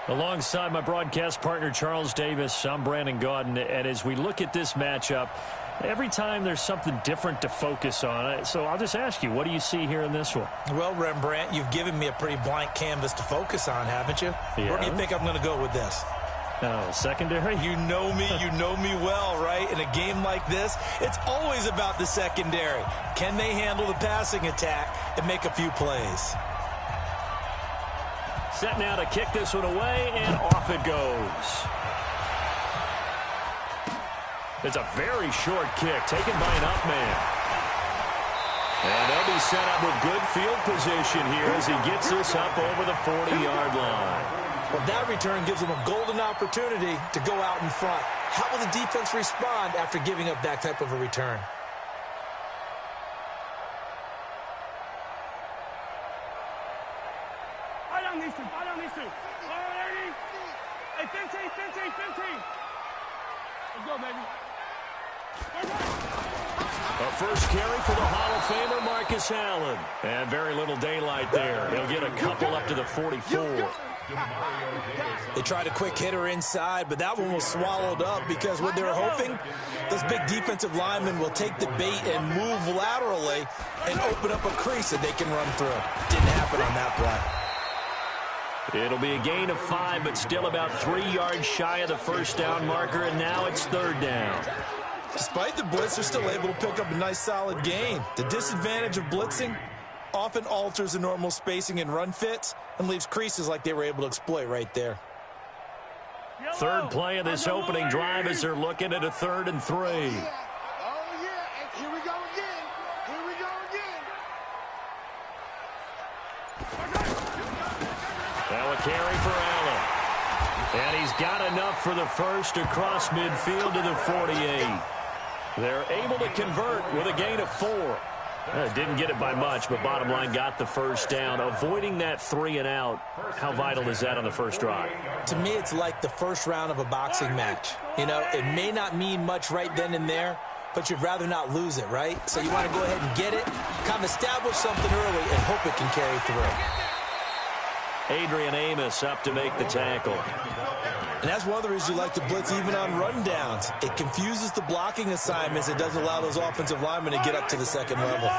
Alongside my broadcast partner, Charles Davis, I'm Brandon Gaudin. And as we look at this matchup, every time there's something different to focus on. So I'll just ask you, what do you see here in this one? Well, Rembrandt, you've given me a pretty blank canvas to focus on, haven't you? Yeah. Where do you think I'm going to go with this? Oh, secondary? You know me well, right? In a game like this, it's always about the secondary. Can they handle the passing attack and make a few plays? Set now to kick this one away, and off it goes. It's a very short kick taken by an up man. And they'll be set up with good field position here as he gets this up over the 40-yard line. Well, that return gives them a golden opportunity to go out in front. How will the defense respond after giving up that type of a return? These two. Hey, 15. Let's go, baby. A first carry for the Hall of Famer, Marcus Allen. And very little daylight there. He'll get a couple up to the 44. They tried a quick hitter inside, but that one was swallowed up because what they were hoping, this big defensive lineman will take the bait and move laterally and open up a crease that they can run through. Didn't happen on that play. It'll be a gain of 5, but still about 3 yards shy of the first down marker, and now it's third down. Despite the blitz, they're still able to pick up a nice solid gain. The disadvantage of blitzing often alters the normal spacing and run fits and leaves creases like they were able to exploit right there. Third play of this opening drive as they're looking at a 3rd and 3. Oh, yeah. And here we go again. Now a carry for Allen. And he's got enough for the first across midfield to the 48. They're able to convert with a gain of 4. Didn't get it by much, but bottom line got the first down. Avoiding that 3 and out, how vital is that on the first drive? To me, it's like the first round of a boxing match. You know, it may not mean much right then and there, but you'd rather not lose it, right? So you want to go ahead and get it, kind of establish something early, and hope it can carry through. Adrian Amos up to make the tackle. And that's one of the reasons you like to blitz even on rundowns. It confuses the blocking assignments. It doesn't allow those offensive linemen to get up to the second level.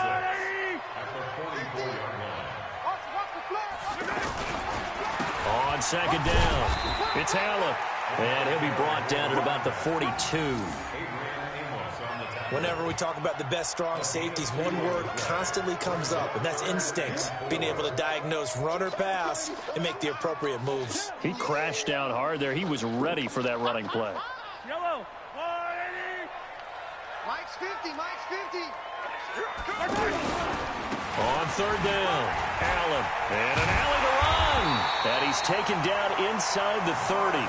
On second down, it's Allen. And he'll be brought down at about the 42. Whenever we talk about the best strong safeties, one word constantly comes up, and that's instincts. Being able to diagnose run or pass and make the appropriate moves. He crashed down hard there. He was ready for that running play. Yellow. 180. Mike's 50. On third down, Allen. And an alley to run. And he's taken down inside the 30.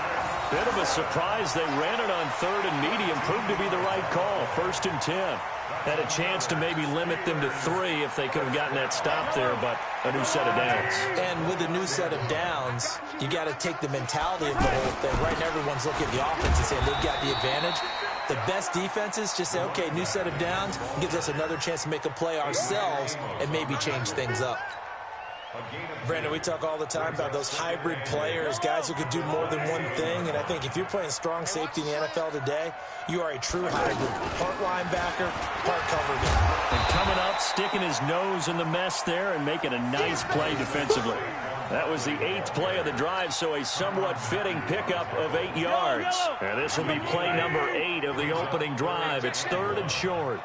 Bit of a surprise. They ran it on 3rd and medium. Proved to be the right call. 1st and 10. Had a chance to maybe limit them to 3 if they could have gotten that stop there, but a new set of downs. And with a new set of downs, you got to take the mentality of the whole thing. Right now, everyone's looking at the offense and saying they've got the advantage. The best defenses just say, okay, new set of downs, gives us another chance to make a play ourselves and maybe change things up. Brandon, we talk all the time about those hybrid players, guys who could do more than one thing, and I think if you're playing strong safety in the NFL today, you are a true hybrid. Part linebacker, part cover guy. And coming up, sticking his nose in the mess there and making a nice play defensively. That was the 8th play of the drive, so a somewhat fitting pickup of 8 yards. And this will be play number 8 of the opening drive. It's 3rd and short.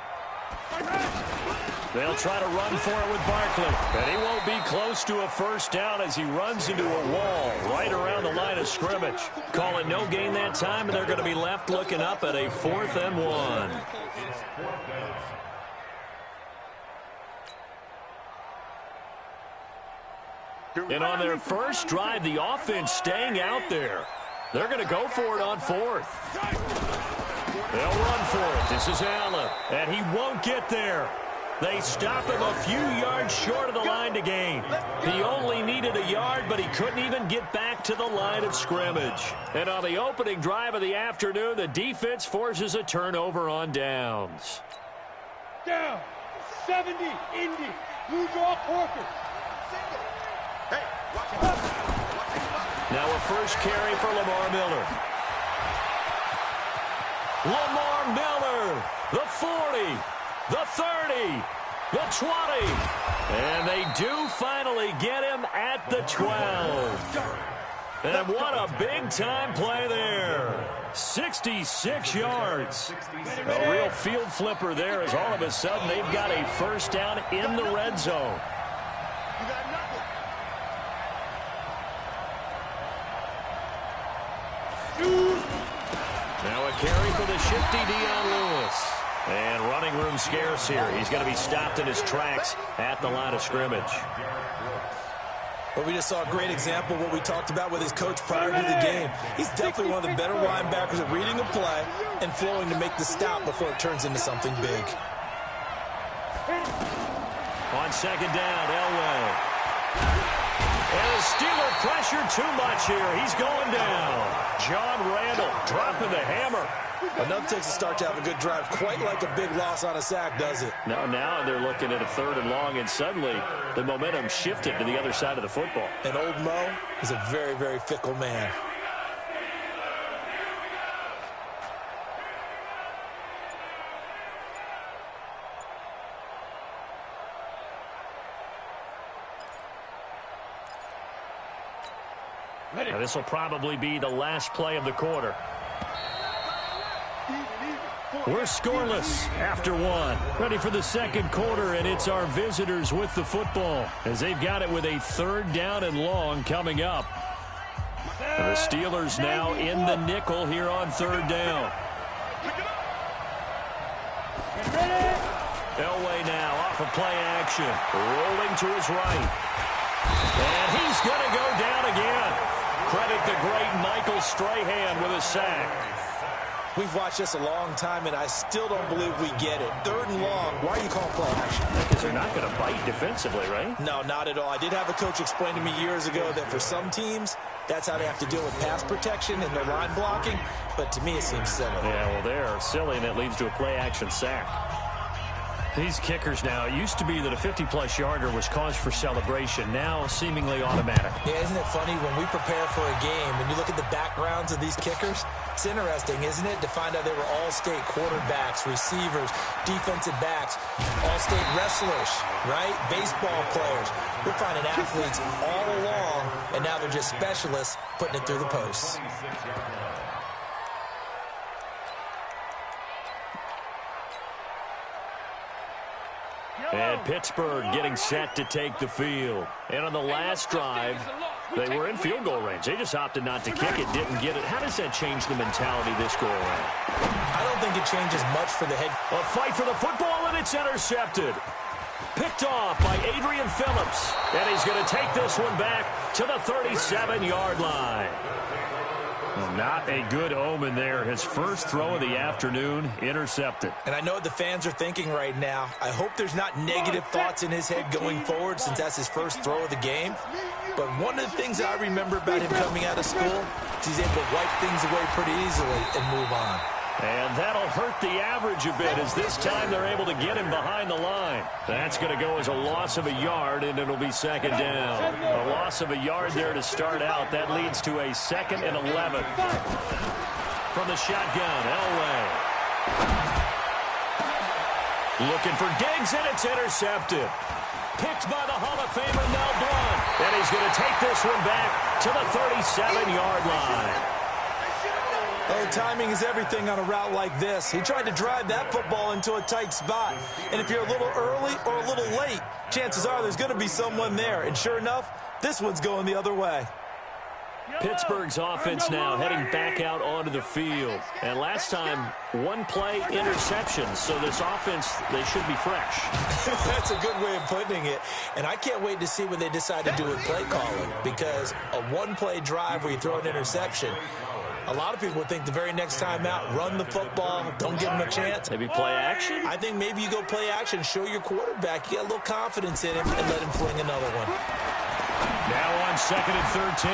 They'll try to run for it with Barkley. And he won't be close to a first down as he runs into a wall right around the line of scrimmage. Call it no gain that time, and they're going to be left looking up at a 4th and 1. And on their first drive, the offense staying out there. They're going to go for it on 4th. They'll run for it. This is Allen, and he won't get there. They stop him a few yards short of the line to gain. He only needed a yard, but he couldn't even get back to the line of scrimmage. And on the opening drive of the afternoon, the defense forces a turnover on downs. Down. 70. Indy. Blue draw Corker. Now a first carry for Lamar Miller. Lamar Miller, the 40, the 30, the 20. And they do finally get him at the 12. And what a big-time play there. 66 yards. A real field flipper there as all of a sudden they've got a first down in the red zone. Now a carry for the shifty Dion Lewis. And running room scarce here. He's going to be stopped in his tracks at the line of scrimmage. Well, we just saw a great example of what we talked about with his coach prior to the game. He's definitely one of the better linebackers at reading a play and flowing to make the stop before it turns into something big. On second down, Elway. And the Steeler pressure too much here. He's going down. John Randall dropping the hammer. Enough takes a start to have a good drive, quite like a big loss on a sack, does it? Now they're looking at a 3rd and long, and suddenly the momentum shifted to the other side of the football. And old Mo is a very, very fickle man. Now this will probably be the last play of the quarter. We're scoreless after one. Ready for the second quarter, and it's our visitors with the football as they've got it with a 3rd down and long coming up. And the Steelers now in the nickel here on 3rd down. Elway now off of play action. Rolling to his right. And he's going to go down again. Credit the great Michael Strahan with a sack. We've watched this a long time, and I still don't believe we get it. 3rd and long. Why are you calling play action? Because they're not going to bite defensively, right? No, not at all. I did have a coach explain to me years ago that for some teams, that's how they have to deal with pass protection and their line blocking. But to me, it seems silly. Yeah, well, they're silly, and that leads to a play-action sack. These kickers now, it used to be that a 50-plus yarder was cause for celebration, now seemingly automatic. Yeah, isn't it funny when we prepare for a game, when you look at the backgrounds of these kickers, it's interesting, isn't it, to find out they were all-state quarterbacks, receivers, defensive backs, all-state wrestlers, right? Baseball players. We're finding athletes all along, and now they're just specialists putting it through the posts. And Pittsburgh getting set to take the field. And on the last drive, they were in field goal range. They just opted not to kick it, didn't get it. How does that change the mentality this go around? I don't think it changes much for the head. A fight for the football, and it's intercepted. Picked off by Adrian Phillips. And he's going to take this one back to the 37-yard line. Not a good omen there. His first throw of the afternoon intercepted. And I know what the fans are thinking right now. I hope there's not negative thoughts in his head going forward since that's his first throw of the game. But one of the things I remember about him coming out of school is he's able to wipe things away pretty easily and move on. And that'll hurt the average a bit as this time they're able to get him behind the line. That's going to go as a loss of a yard, and it'll be second down. A loss of a yard there to start out. That leads to a 2nd and 11. From the shotgun, Elway. Looking for Diggs, and it's intercepted. Picked by the Hall of Famer Mel Blount. And he's going to take this one back to the 37-yard line. Oh, timing is everything on a route like this. He tried to drive that football into a tight spot. And if you're a little early or a little late, chances are there's going to be someone there. And sure enough, this one's going the other way. Pittsburgh's offense now heading back out onto the field. And last time, one play interception. So this offense, they should be fresh. That's a good way of putting it. And I can't wait to see what they decide to do with play calling. Because a one-play drive where you throw an interception, a lot of people would think the very next time out, run the football, don't give him a chance. Maybe play action? I think maybe you go play action, show your quarterback you got a little confidence in him, and let him fling another one. Now on 2nd and 13,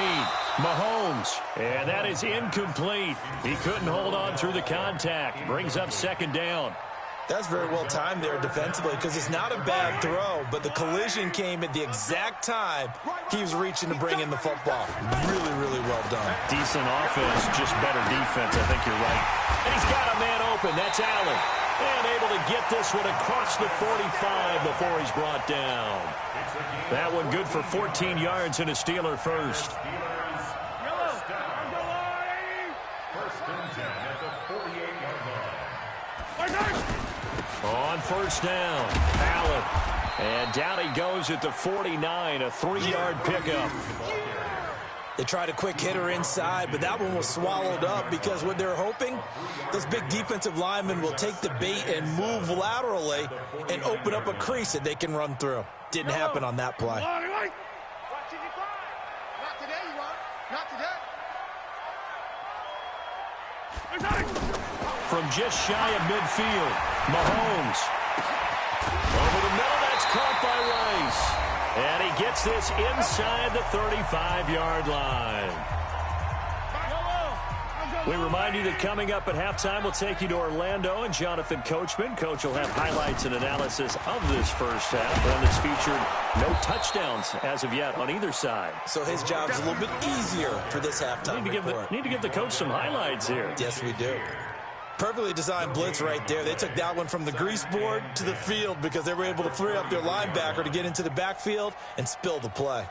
Mahomes. And that is incomplete. He couldn't hold on through the contact. Brings up second down. That's very well timed there defensively because it's not a bad throw, but the collision came at the exact time he was reaching to bring in the football. Really, really well done. Decent offense, just better defense. I think you're right. And he's got a man open. That's Allen. And able to get this one across the 45 before he's brought down. That one good for 14 yards and a Steeler first. On first down, Allen. And down he goes at the 49, a 3-yard pickup. They tried a quick hitter inside, but that one was swallowed up because what they're hoping, those big defensive linemen will take the bait and move laterally and open up a crease that they can run through. Didn't happen on that play. Not today, you won't. Not today. From just shy of midfield, Mahomes. Over the middle, that's caught by Rice. And he gets this inside the 35-yard line. We remind you that coming up at halftime, we'll take you to Orlando and Jonathan Coachman. Coach will have highlights and analysis of this first half. One that's featured no touchdowns as of yet on either side. So his job's a little bit easier for this halftime report. Need to give the coach some highlights here. Yes, we do. Perfectly designed blitz right there. They took that one from the grease board to the field because they were able to free up their linebacker to get into the backfield and spill the play.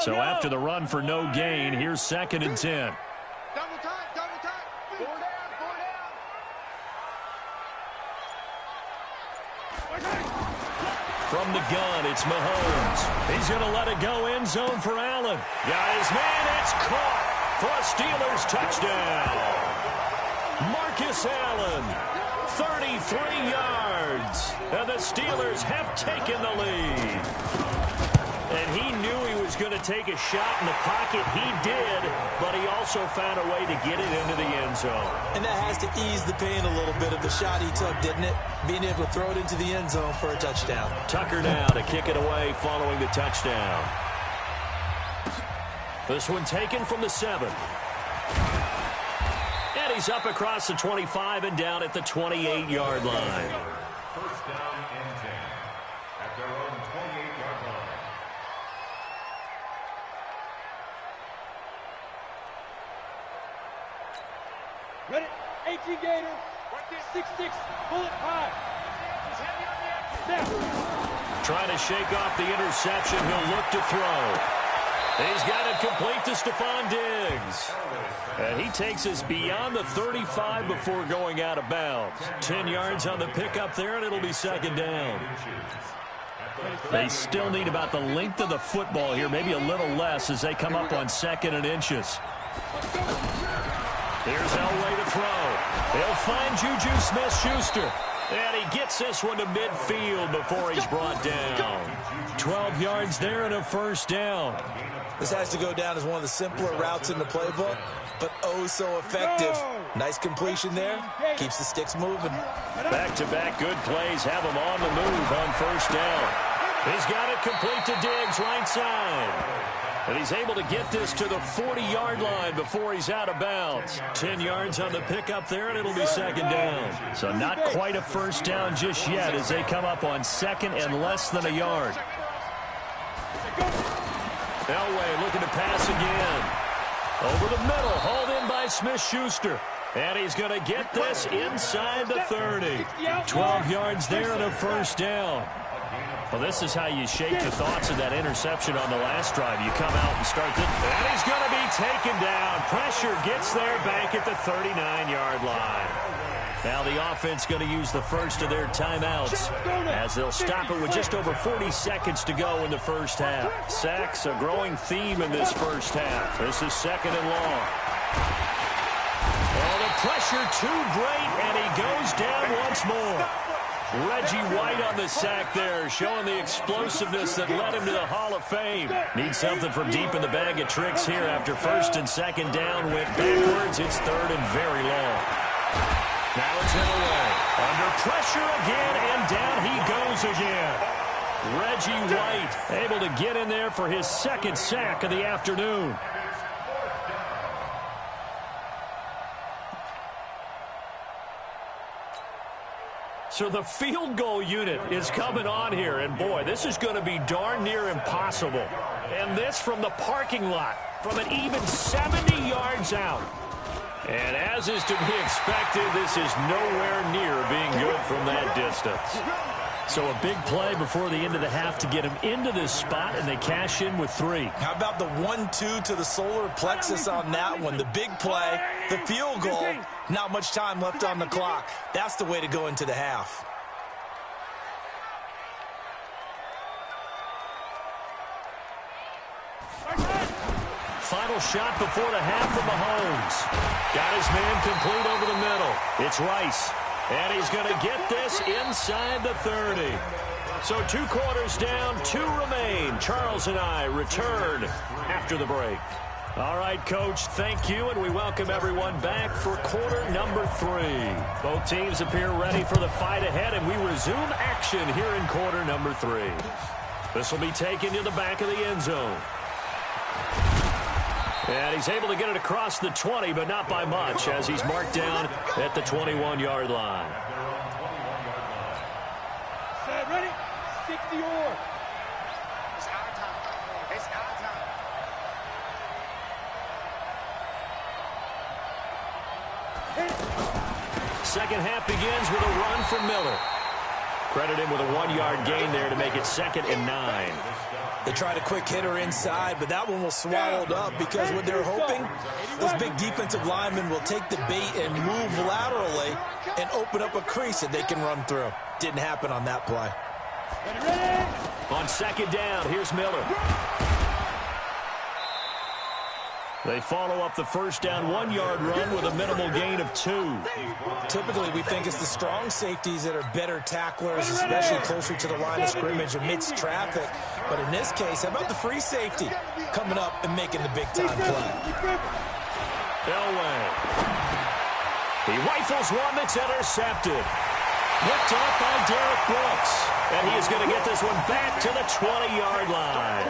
So after the run for no gain, here's 2nd and 10. Double time, double time. 4 down, 4 down. From the gun, it's Mahomes. He's going to let it go end zone for Allen. Got his man, it's caught for a Steelers touchdown. Marcus Allen, 33 yards. And the Steelers have taken the lead. And he knew he was going to take a shot in the pocket. He did, but he also found a way to get it into the end zone. And that has to ease the pain a little bit of the shot he took, didn't it? Being able to throw it into the end zone for a touchdown. Tucker now to kick it away following the touchdown. This one taken from the 7. And he's up across the 25 and down at the 28-yard line. First down and 10 at their own 28-yard line. Ready? 18 Gator. 6-6. Bullet high. Snap. Trying to shake off the interception. He'll look to throw. He's got it complete to Stephon Diggs. And he takes us beyond the 35 before going out of bounds. 10 yards on the pickup there, and it'll be 2nd down. They still need about the length of the football here, maybe a little less as they come up on 2nd and inches. Here's Elway to throw. He'll find Juju Smith-Schuster. And he gets this one to midfield before he's brought down. 12 yards there and a first down. This has to go down as one of the simpler routes in the playbook, but oh so effective. Nice completion there. Keeps the sticks moving. Back-to-back good plays have him on the move on first down. He's got it complete to Diggs right side. And he's able to get this to the 40-yard line before he's out of bounds. 10 yards on the pickup there, and it'll be 2nd down. So not quite a first down just yet as they come up on 2nd and less than a yard. Elway looking to pass again. Over the middle, hauled in by Smith-Schuster. And he's going to get this inside the 30. 12 yards there and a first down. Well, this is how you shake the thoughts of that interception on the last drive. You come out and start this. And he's going to be taken down. Pressure gets there back at the 39-yard line. Now the offense going to use the first of their timeouts as they'll stop it with just over 40 seconds to go in the first half. Sacks, a growing theme in this first half. This is 2nd and long. Oh, the pressure too great, and he goes down once more. Reggie White on the sack there, showing the explosiveness that led him to the Hall of Fame. Needs something from deep in the bag of tricks here after 1st and 2nd down. Went backwards. It's 3rd and very long. Now it's Elway. Under pressure again, and down he goes again. Reggie White able to get in there for his 2nd sack of the afternoon. So the field goal unit is coming on here, and boy, this is going to be darn near impossible. And this from the parking lot, from an even 70 yards out. And as is to be expected, this is nowhere near being good from that distance. So a big play before the end of the half to get him into this spot, and they cash in with 3. How about the 1-2 to the solar plexus on that one? The big play, the field goal, not much time left on the clock. That's the way to go into the half. Final shot before the half from Mahomes. Got his man complete over the middle. It's Rice. And he's going to get this inside the 30. So 2 quarters down, 2 remain. Charles and I return after the break. All right, Coach, thank you, and we welcome everyone back for quarter number 3. Both teams appear ready for the fight ahead, and we resume action here in quarter number 3. This will be taken to the back of the end zone. And he's able to get it across the 20, but not by much, as he's marked down at the 21-yard line. Set, ready? 60 or. It's our time. It's our time. Second half begins with a run from Miller. Credit him with a 1-yard gain there to make it 2nd and 9. They tried a quick hitter inside, but that one was swallowed up because what they're hoping, those big defensive linemen will take the bait and move laterally and open up a crease that they can run through. Didn't happen on that play. On 2nd down, here's Miller. They follow up the first down 1-yard run with a minimal gain of 2. Typically, we think it's the strong safeties that are better tacklers, especially closer to the line of scrimmage amidst traffic. But in this case, how about the free safety coming up and making the big-time play? Elway. He rifles one that's intercepted. Picked up by Derek Brooks. And he is going to get this one back to the 20-yard line.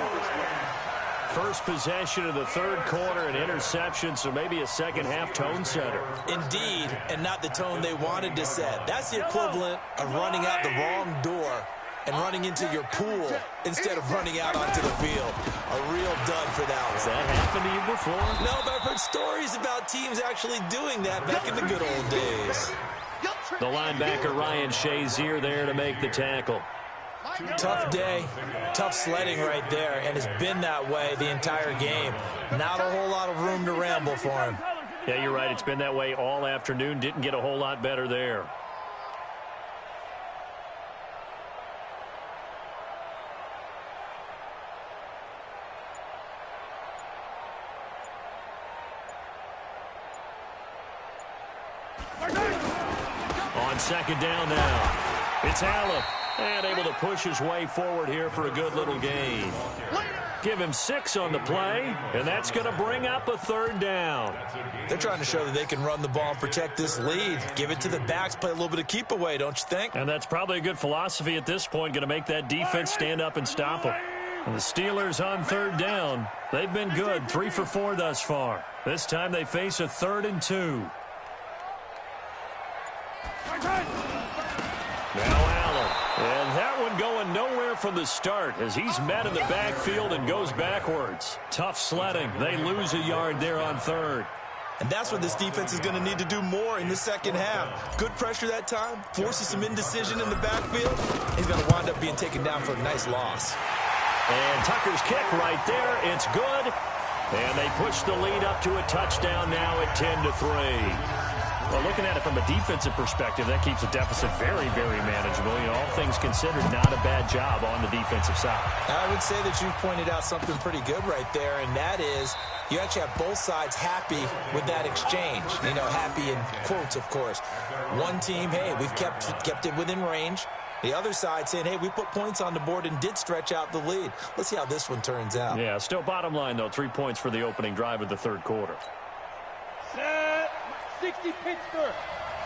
First possession of the 3rd quarter, an interception, so maybe a second-half tone setter. Indeed, and not the tone they wanted to set. That's the equivalent of running out the wrong door and running into your pool instead of running out onto the field. A real dud for that one. Has that happened to you before? No, but I've heard stories about teams actually doing that back in the good old days. The linebacker, Ryan Shazier, there to make the tackle. Tough day, tough sledding right there, and it's been that way the entire game. Not a whole lot of room to ramble for him. Yeah, you're right. It's been that way all afternoon. Didn't get a whole lot better there. On 2nd down now, it's Allen. And able to push his way forward here for a good little gain. Give him 6 on the play, and that's going to bring up a 3rd down. They're trying to show that they can run the ball and protect this lead. Give it to the backs, play a little bit of keep away, don't you think? And that's probably a good philosophy at this point, going to make that defense stand up and stop them. And the Steelers on 3rd down. They've been good, 3 for 4 thus far. This time they face a 3rd and 2. Now Allen. And that one going nowhere from the start as he's met in the backfield and goes backwards. Tough sledding. They lose a yard there on 3rd. And that's what this defense is going to need to do more in the second half. Good pressure that time, forces some indecision in the backfield. He's going to wind up being taken down for a nice loss. And Tucker's kick right there. It's good. And they push the lead up to a touchdown now at 10-3. Well, looking at it from a defensive perspective, that keeps the deficit very, very manageable. You know, all things considered, not a bad job on the defensive side. I would say that you've pointed out something pretty good right there, and that is you actually have both sides happy with that exchange. You know, happy in quotes, of course. One team, hey, we've kept it within range. The other side saying, hey, we put points on the board and did stretch out the lead. Let's see how this one turns out. Yeah, still bottom line, though, 3 points for the opening drive of the 3rd quarter. Set. 60 Pittsburgh.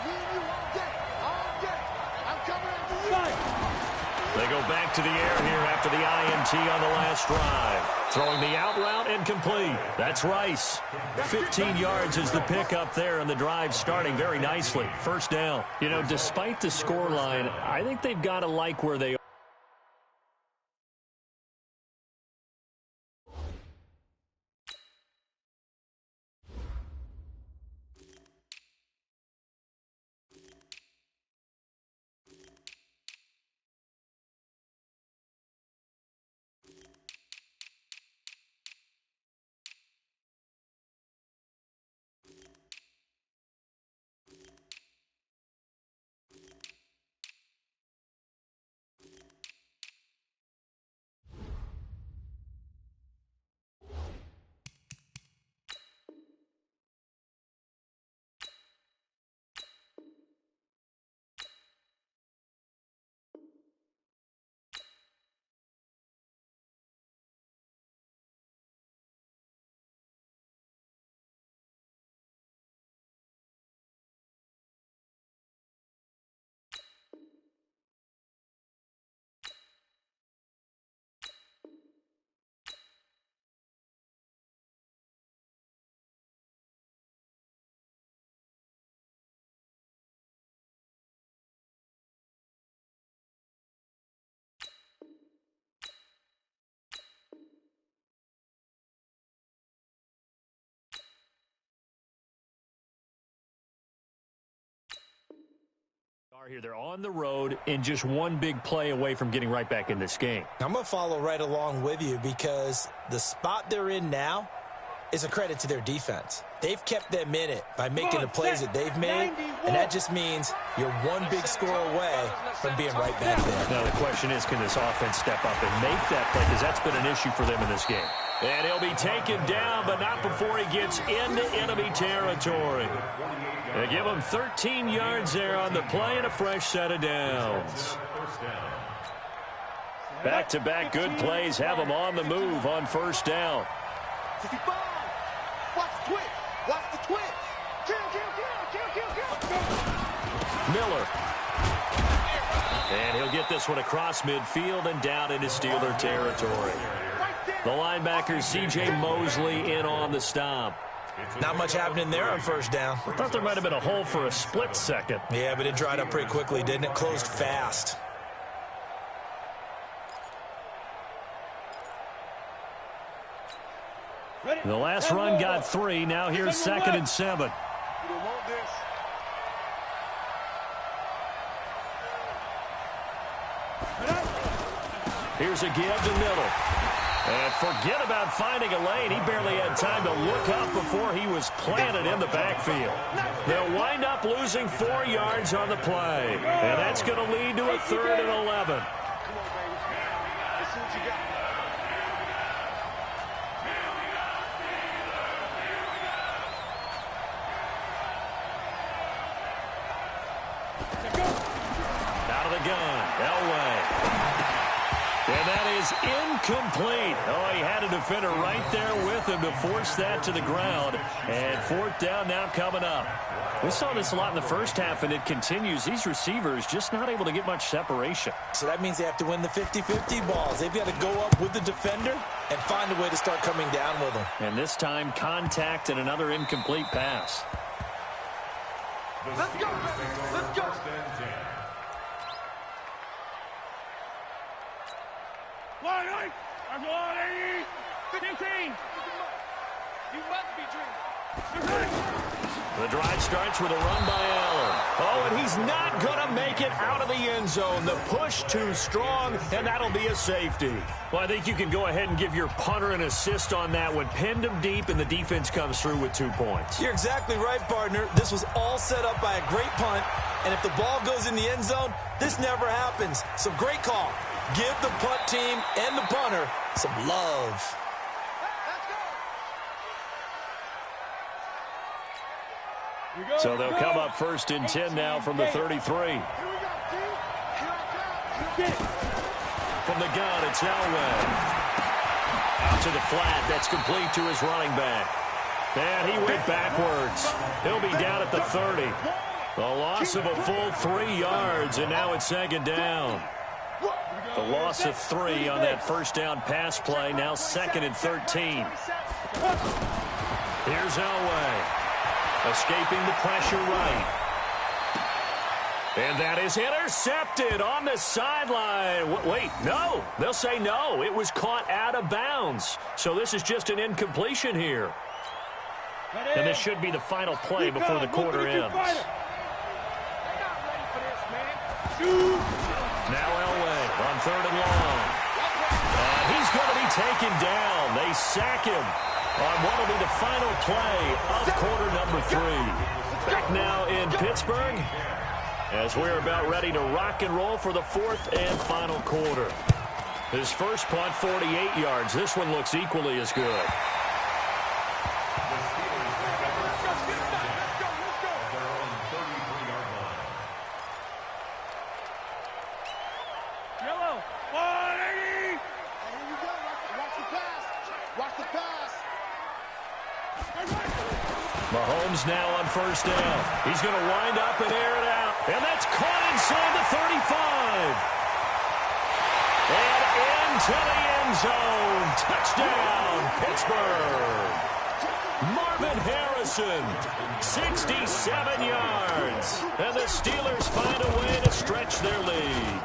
Me and you all day. All day. I'm coming at you. They go back to the air here after the INT on the last drive. Throwing the out route and complete. That's Rice. 15 yards is the pickup there, and the drive starting very nicely. First down. You know, despite the scoreline, I think they've got to like where they are. Here, they're on the road and just one big play away from getting right back in this game. I'm going to follow right along with you because the spot they're in now is a credit to their defense. They've kept them in it by making the plays that they've made, and that just means you're one big score away from being right back there. Now, the question is, can this offense step up and make that play? Because that's been an issue for them in this game. And he'll be taken down, but not before he gets into enemy territory. They give him 13 yards there on the play and a fresh set of downs. Back-to-back good plays have him on the move on first down. 55. Watch the twitch. Watch the twitch. Kill. Miller. And he'll get this one across midfield and down into Steeler territory. The linebacker, C.J. Mosley, in on the stop. Not much happening there on first down. I thought there might have been a hole for a split second. Yeah, but it dried up pretty quickly, didn't it? Closed fast. The last run got 3. Now here's 2nd and 7. Here's a give to Miller. And forget about finding a lane. He barely had time to look up before he was planted in the backfield. They'll wind up losing 4 yards on the play. And that's going to lead to a 3rd and 11. Out of the gun, Elway. And that is incomplete. Oh, he had a defender right there with him to force that to the ground. And 4th down now coming up. We saw this a lot in the first half, and it continues. These receivers just not able to get much separation. So that means they have to win the 50-50 balls. They've got to go up with the defender and find a way to start coming down with them. And this time, contact and another incomplete pass. Let's go. Let's go. I'm on 15. You must be dreaming. The drive starts with a run by Allen. Oh, and he's not going to make it out of the end zone. The push too strong, and that'll be a safety. Well, I think you can go ahead and give your punter an assist on that one. Pinned him deep, and the defense comes through with 2 points. You're exactly right, partner. This was all set up by a great punt, and if the ball goes in the end zone, this never happens. So great call. Give the punt team and the punter some love. So they'll come up 1st and 10 now from the 33. From the gun, it's Elway. Out to the flat. That's complete to his running back. And he went backwards. He'll be down at the 30. A loss of a full 3 yards, and now it's 2nd down. loss of 3 on that first down pass play. Now 2nd and 13. Here's Elway. Escaping the pressure right. And that is intercepted on the sideline. Wait, no. They'll say no. It was caught out of bounds. So this is just an incompletion here. And this should be the final play before the quarter ends. Now Elway on 3rd and long. And he's going to be taken down. They sack him on what will be the final play of quarter number 3. Back now in Pittsburgh as we're about ready to rock and roll for the 4th and final quarter. His first punt, 48 yards. This one looks equally as good. Mahomes now on 1st down. He's going to wind up and air it out. And that's caught inside the 35. And into the end zone. Touchdown, Pittsburgh. Marvin Harrison, 67 yards. And the Steelers find a way to stretch their lead.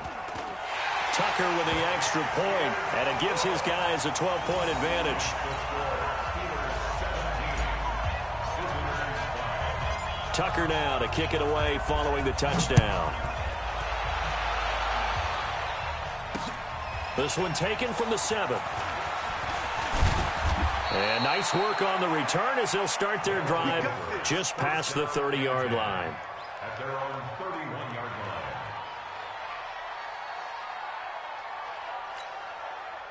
Tucker with the extra point, and it gives his guys a 12-point advantage. Tucker now to kick it away following the touchdown. This one taken from the 7. And nice work on the return as they'll start their drive just past the 30-yard line. At their own 31-yard line.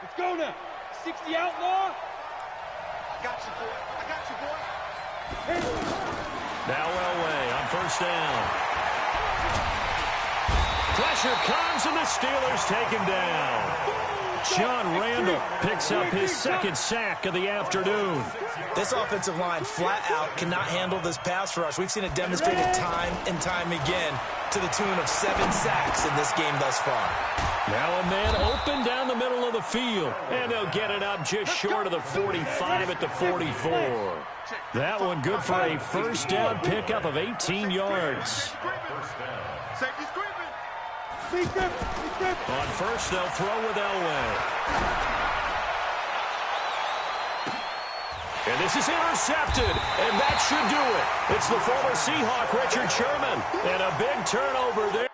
Let's go now. 60 outlaw. I got you, boy. I got you, boy. Now Elway on 1st down. Pressure comes and the Steelers take him down. John Randall picks up his 2nd sack of the afternoon. This offensive line flat out cannot handle this pass rush. We've seen it demonstrated time and time again to the tune of 7 sacks in this game thus far. Now a man open down the middle of the field. And they'll get it up just short of the 45 at the 44. That one good for a 1st down pickup of 18 yards. Safety screaming. On 1st, they'll throw with Elway. And this is intercepted, and that should do it. It's the former Seahawk, Richard Sherman, and a big turnover there.